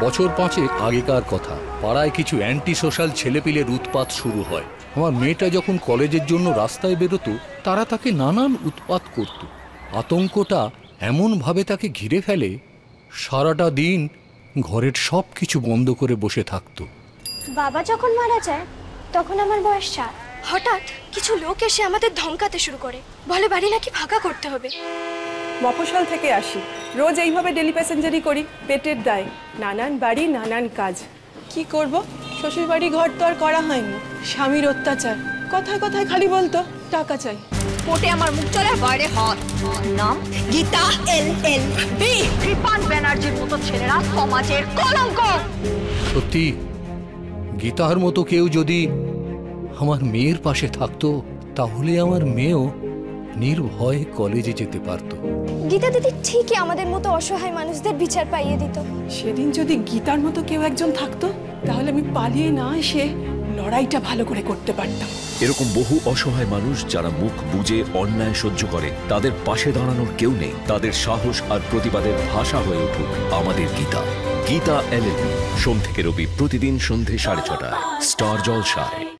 বছর 5 আগেকার কথা, পাড়ায় কিছু অ্যান্টি সোশ্যাল ছেলেপিলের উৎপাত শুরু হয়। আমার মেয়েটা যখন কলেজের জন্য রাস্তায় বেরোতো, তারা তাকে নানান উৎপাত করত। আতঙ্কটা এমনভাবে তাকে ঘিরে ফেলে, সারাটা দিন ঘরের সব কিছু বন্ধ করে বসে থাকতো। বাবা যখন মারা যায় তখন আমার বয়স 4। হঠাৎ কিছু লোক এসে আমাদের ধমকাতে শুরু করে, বলে বাড়ি নাকি ফাঁকা করতে হবে। মফস্বল থেকে আসি, রোজ এইভাবে ডেলি প্যাসেঞ্জারি করি, পেটের দায়, নানান বাড়ি নানান কাজ। কি করব, শ্বশুর বাড়ি ঘর তো আর করা হয়নি। স্বামীর অত্যাচার, কথায় কথায় খালি বলতো টাকা চাই। কোর্টে আমার মুখ চলে, বাইরে হাত। নাম গীতা LLB। কৃপান ব্যানার্জির মতো ছেলেরা সমাজের কলঙ্ক। সত্যি গীতার মতো কেউ যদি আমার মেয়ের পাশে থাকতো, তাহলে আমার মেয়েও নির্ভয়ে কলেজে যেতে পারত। গীতা দিদি ঠিকই আমাদের মতো অসহায় মানুষদের বিচার পাইয়ে দিত। সেদিন যদি গীতার মতো কেউ একজন থাকতো, তাহলে আমি পালিয়ে না এসে লড়াইটা ভালো করে করতে পারতাম। এরকম বহু অসহায় মানুষ যারা মুখ বুজে অন্যায় সহ্য করে, তাদের পাশে দাঁড়ানোর কেউ নেই। তাদের সাহস আর প্রতিবাদের ভাষা হয়ে উঠুক আমাদের গীতা। গীতা LLB, সোম থেকে রবি প্রতিদিন সন্ধে 6:30, স্টার জলসায়।